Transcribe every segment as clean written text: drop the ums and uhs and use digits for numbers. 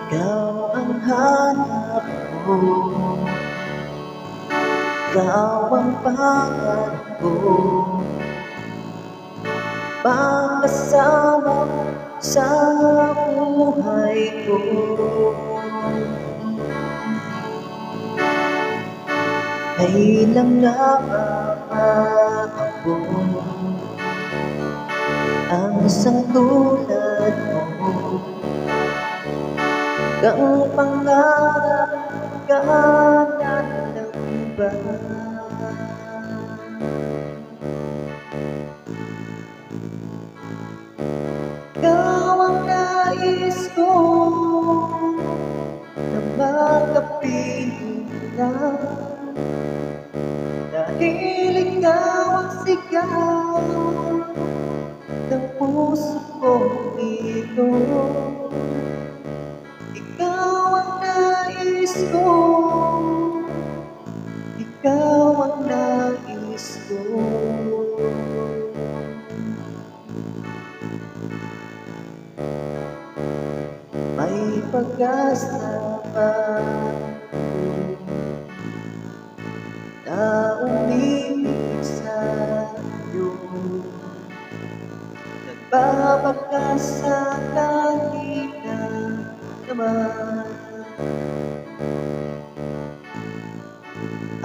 Ikaw ang hanap ko, ikaw ang pangarap ko, pag-asawa sa buhay ko. Kailan nga ba ako ang isang tulad mo, kang pangarap ka na lang ba? Ikaw ang nais ko na makapiling lang, dahil ikaw ang sigaw ng puso kong ito. Ikaw ang nais ko, ikaw ang nais ko. May pag-asa pa na umibig sa'yo, nagbabaka sa kanina naman.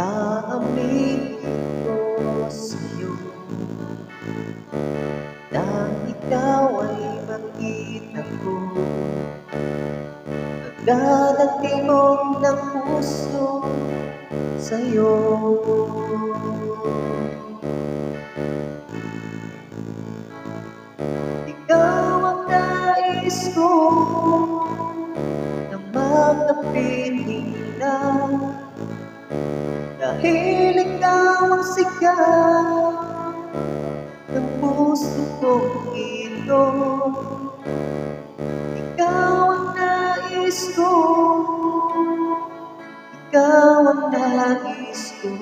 Aaminin ko sa'yo na ikaw ay makita ko, nagdadatimog ng puso sa'yo. Ikaw ang nais ko na makapiling lang, dahil ikaw ang sigaw ng puso kong ito. Ikaw ang nais ko, ikaw ang nais ko,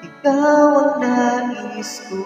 ikaw ang nais ko.